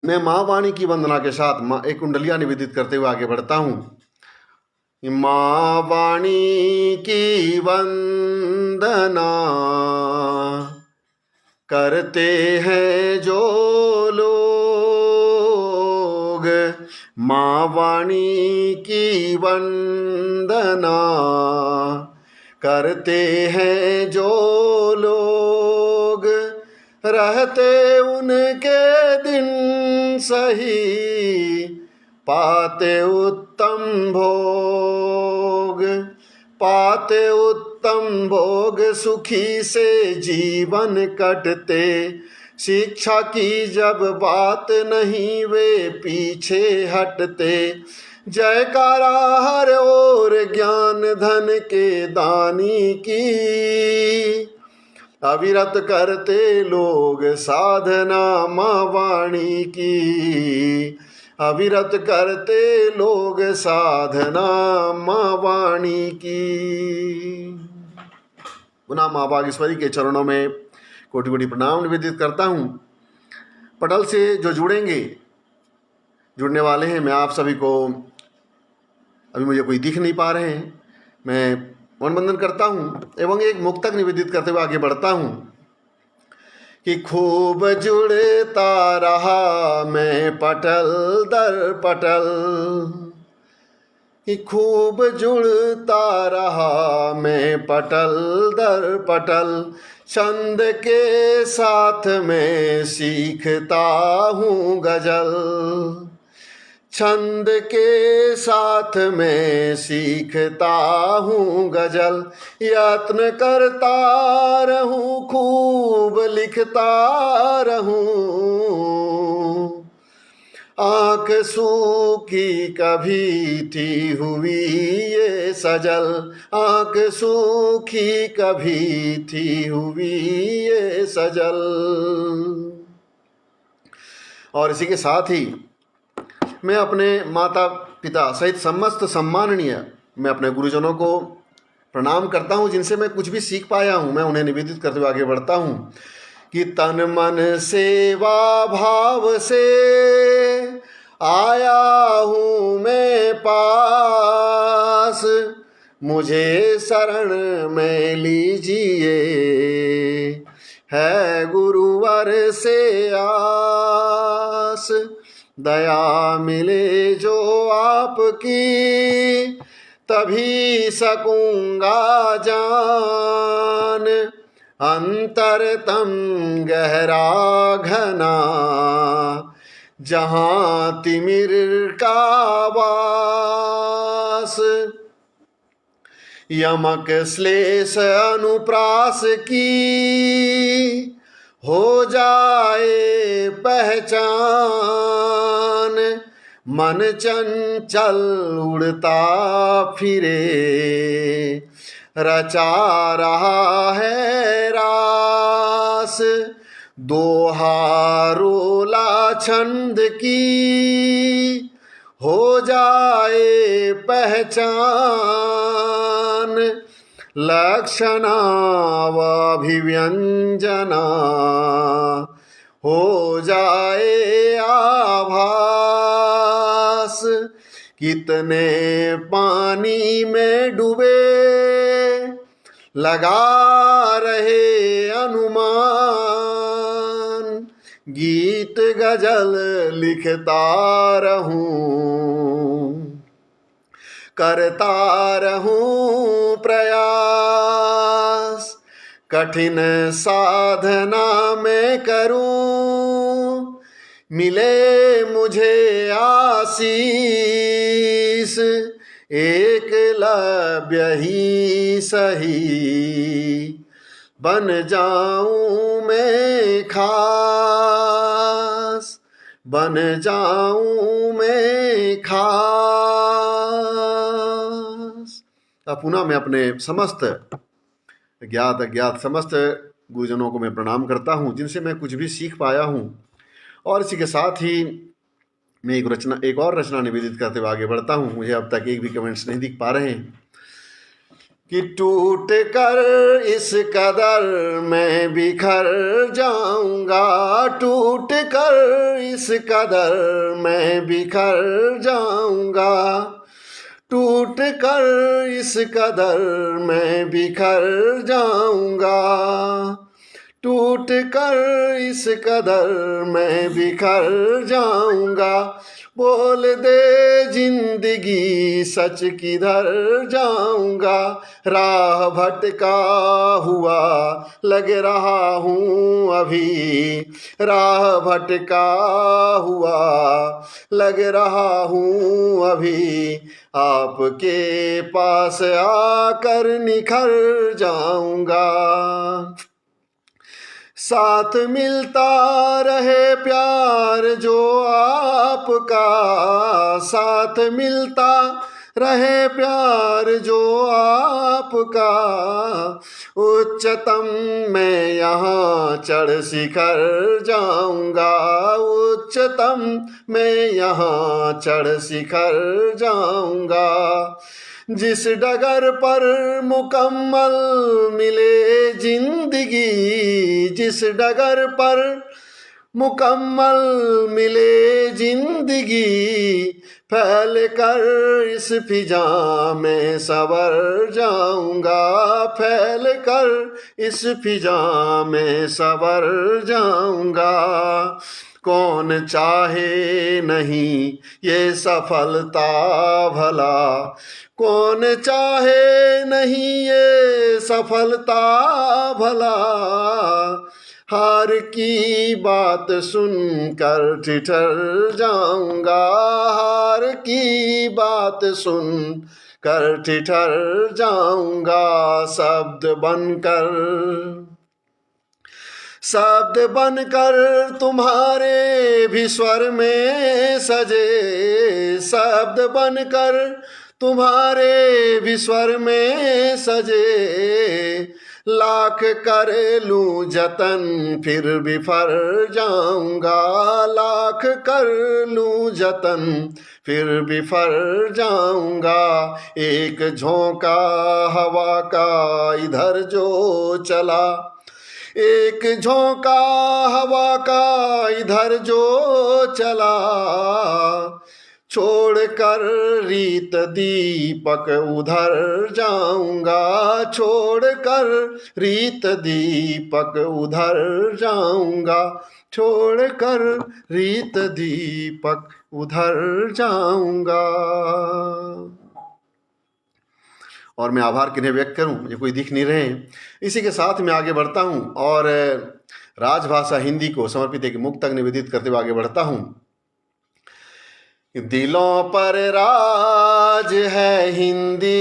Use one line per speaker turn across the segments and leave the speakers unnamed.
मैं माँ वाणी की वंदना के साथ माँ एक कुंडलिया निवेदित करते हुए आगे बढ़ता हूँ। माँ वाणी की वंदना करते हैं जो लोग, माँ वाणी की वंदना करते हैं जो लोग, रहते उनके दिन सही पाते उत्तम भोग, पाते उत्तम भोग, सुखी से जीवन कटते। शिक्षा की जब बात नहीं वे पीछे हटते, जयकारा हर ओर ज्ञान धन के दानी की, अविरत करते लोग साधना माँ वाणी की, अविरत करते लोग साधना माँ वाणी की। पुनः माँ बागेश्वरी के चरणों में कोटि कोटि प्रणाम निवेदित करता हूँ। पटल से जो जुड़ने वाले हैं, मैं आप सभी को, अभी मुझे कोई दिख नहीं पा रहे हैं, मैं वंदन करता हूँ एवं एक मुक्तक निवेदित करते हुए आगे बढ़ता हूँ कि खूब जुड़ता रहा मैं पटल दर पटल, कि खूब जुड़ता रहा मैं पटल दर पटल, छंद के साथ में सीखता हूँ गजल, छंद के साथ में सीखता हूँ गजल, यत्न करता रहूँ खूब लिखता रहूँ, आँख सूखी कभी थी हुई ये सजल, आँख सूखी कभी थी हुई ये सजल। और इसी के साथ ही मैं अपने माता पिता सहित समस्त सम्माननीय, मैं अपने गुरुजनों को प्रणाम करता हूँ जिनसे मैं कुछ भी सीख पाया हूँ, मैं उन्हें निवेदित करते हुए आगे बढ़ता हूँ कि तन मन सेवा भाव से आया हूँ मैं पास, मुझे शरण में लीजिए है गुरुवर से आस, दया मिले जो आपकी तभी सकूँगा जान, अंतरतम गहरा घना जहाँ तिमिर का वास, यमक श्लेष अनुप्रास की हो जाए पहचान, मन चंचल उड़ता फिरे रचा रहा है रास, दोहा रोला छंद की हो जाए पहचान, लक्षणावभिव्यंजना हो जाए आभास, कितने पानी में डूबे लगा रहे अनुमान, गीत गजल लिखता रहूं, करता रहूं प्रयास, कठिन साधना में करूं, मिले मुझे आशीष, एकलव्य ही सही बन जाऊं मैं खास, बन जाऊं मैं खास। अब पुनः मैं अपने समस्त ज्ञात अज्ञात समस्त गुरुजनों को मैं प्रणाम करता हूँ जिनसे मैं कुछ भी सीख पाया हूँ। और इसी के साथ ही मैं एक और रचना निवेदित करते हुए आगे बढ़ता हूँ। मुझे अब तक एक भी कमेंट्स नहीं दिख पा रहे हैं। कि टूट कर इस कदर मैं बिखर जाऊंगा, टूट कर इस कदर मैं बिखर जाऊंगा, टूट कर इस कदर मैं बिखर जाऊंगा, टूट कर इस कदर मैं बिखर जाऊंगा। बोल दे जिंदगी सच किधर जाऊंगा, राह भटका हुआ लग रहा हूँ अभी, राह भटका हुआ लग रहा हूँ अभी, आपके पास आकर निखर जाऊंगा। साथ मिलता रहे प्यार जो आपका, साथ मिलता रहे प्यार जो आपका, उच्चतम मैं यहाँ चढ़ शिखर जाऊंगा, उच्चतम मैं यहाँ चढ़ शिखर जाऊंगा। जिस डगर पर मुकम्मल मिले जिंदगी, जिस डगर पर मुकम्मल मिले जिंदगी, फैल कर इस फिजा में सवर जाऊंगा, फैल कर इस फिजा में सवर जाऊंगा। कौन चाहे नहीं ये सफलता भला, कौन चाहे नहीं ये सफलता भला, हार की बात सुनकर ठिठर जाऊंगा, हार की बात सुन कर ठिठर जाऊंगा। शब्द बनकर तुम्हारे भी स्वर में सजे, शब्द बनकर तुम्हारे भी स्वर में सजे, लाख कर लूं जतन फिर बिफर जाऊंगा, लाख कर लूं जतन फिर बिफर जाऊंगा। एक झोंका हवा का इधर जो चला, एक झोंका हवा का इधर जो चला, छोड़कर रीत दीपक उधर जाऊंगा, छोड़कर रीत दीपक उधर जाऊंगा, छोड़कर रीत दीपक उधर जाऊंगा। और मैं आभार किन्हें व्यक्त करूं, मुझे कोई दिख नहीं रहे। इसी के साथ मैं आगे बढ़ता हूं और राजभाषा हिंदी को समर्पित एक मुक्तक निवेदित करते हुए आगे बढ़ता हूं। दिलों पर राज है हिंदी,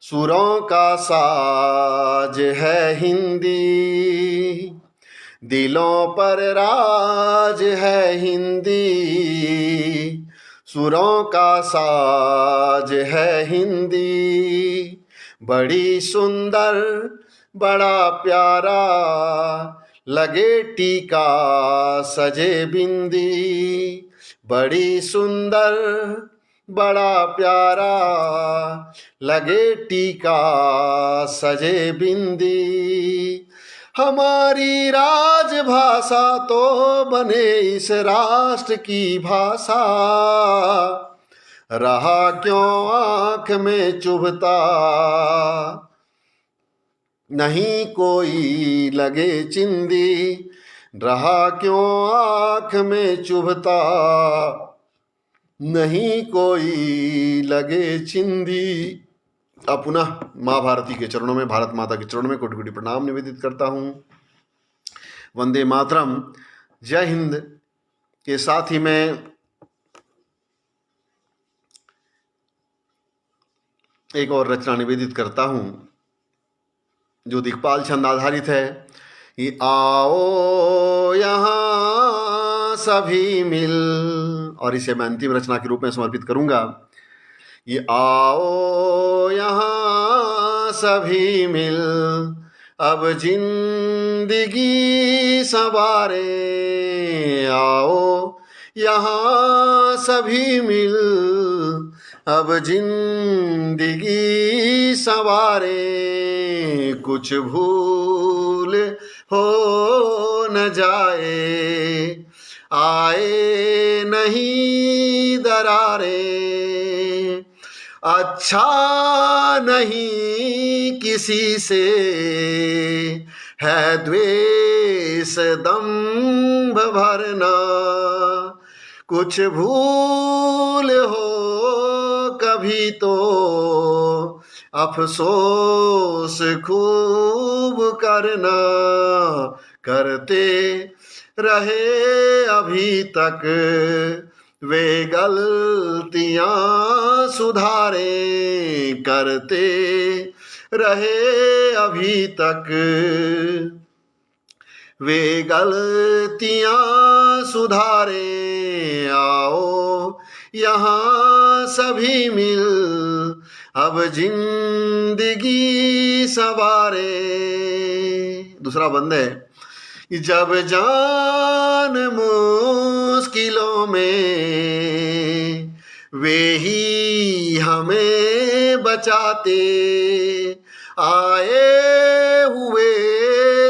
सुरों का साज है हिंदी, दिलों पर राज है हिंदी, सुरों का साज है हिंदी। बड़ी सुंदर बड़ा प्यारा लगे टीका सजे बिंदी, बड़ी सुंदर बड़ा प्यारा लगे टीका सजे बिंदी। हमारी राजभाषा तो बने इस राष्ट्र की भाषा, रहा क्यों आँख में चुभता नहीं कोई लगे चिंदी, रहा क्यों आँख में चुभता नहीं कोई लगे चिंदी। अब पुनः माँ भारती के चरणों में, भारत माता के चरणों में कोटि कोटि प्रणाम निवेदित करता हूँ। वंदे मातरम, जय हिंद के साथ ही मैं एक और रचना निवेदित करता हूँ जो दिक्पाल छंद आधारित है। कि आओ यहाँ सभी मिल, और इसे मैं अंतिम रचना के रूप में समर्पित करूँगा। ये आओ यहाँ सभी मिल, अब जिंदगी संवारे, आओ यहाँ सभी मिल, अब जिंदगी संवारे, कुछ भूल हो न जाए, आए नहीं दरारे, अच्छा नहीं किसी से है द्वेष दंभ भरना, कुछ भूल हो कभी तो अफसोस खूब करना, करते रहे अभी तक वे गलतियां सुधारे, करते रहे अभी तक वे गलतियां सुधारे, आओ यहाँ सभी मिल अब जिंदगी सवारे। दूसरा बंद है, जब जान मुश्किलों में वे ही हमें बचाते, आए हुए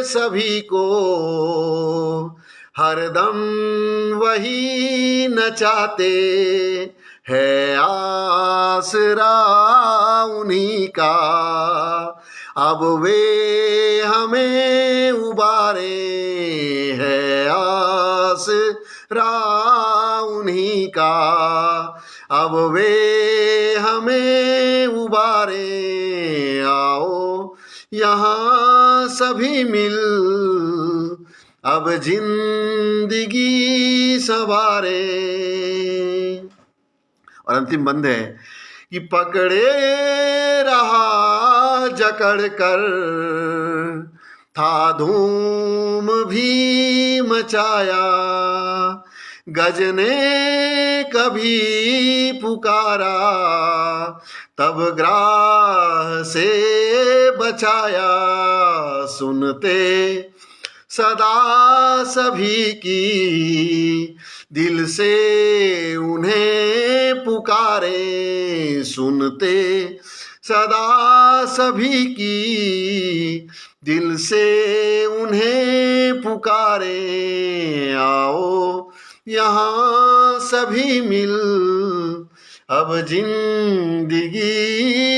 सभी को हरदम वही नचाते, है आसरा उन्हीं का अब वे हमें उबारे, है आसरा उन्हीं का अब वे हमें उबारे, आओ यहाँ सभी मिल अब जिंदगी सवारे। और अंतिम बंद है कि पकड़े रहा जकड़ कर, था धूम भी मचाया, गज ने कभी पुकारा, तब ग्राह से बचाया, सुनते सदा सभी की दिल से उन्हें पुकारे, सुनते सदा सभी की दिल से उन्हें पुकारे, आओ यहाँ सभी मिल अब जिंदगी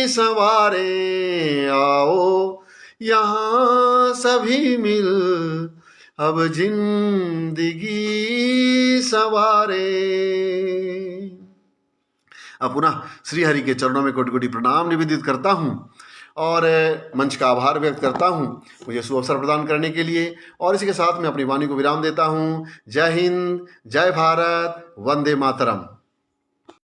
संवारे, आओ यहाँ सभी मिल अब जिंदगी संवारे। अब पुनः श्री हरि के चरणों में कोटि कोटि प्रणाम निवेदित करता हूँ और मंच का आभार व्यक्त करता हूँ मुझे सुअवसर प्रदान करने के लिए। और इसी के साथ मैं अपनी वाणी को विराम देता हूँ। जय हिंद, जय भारत, वंदे मातरम।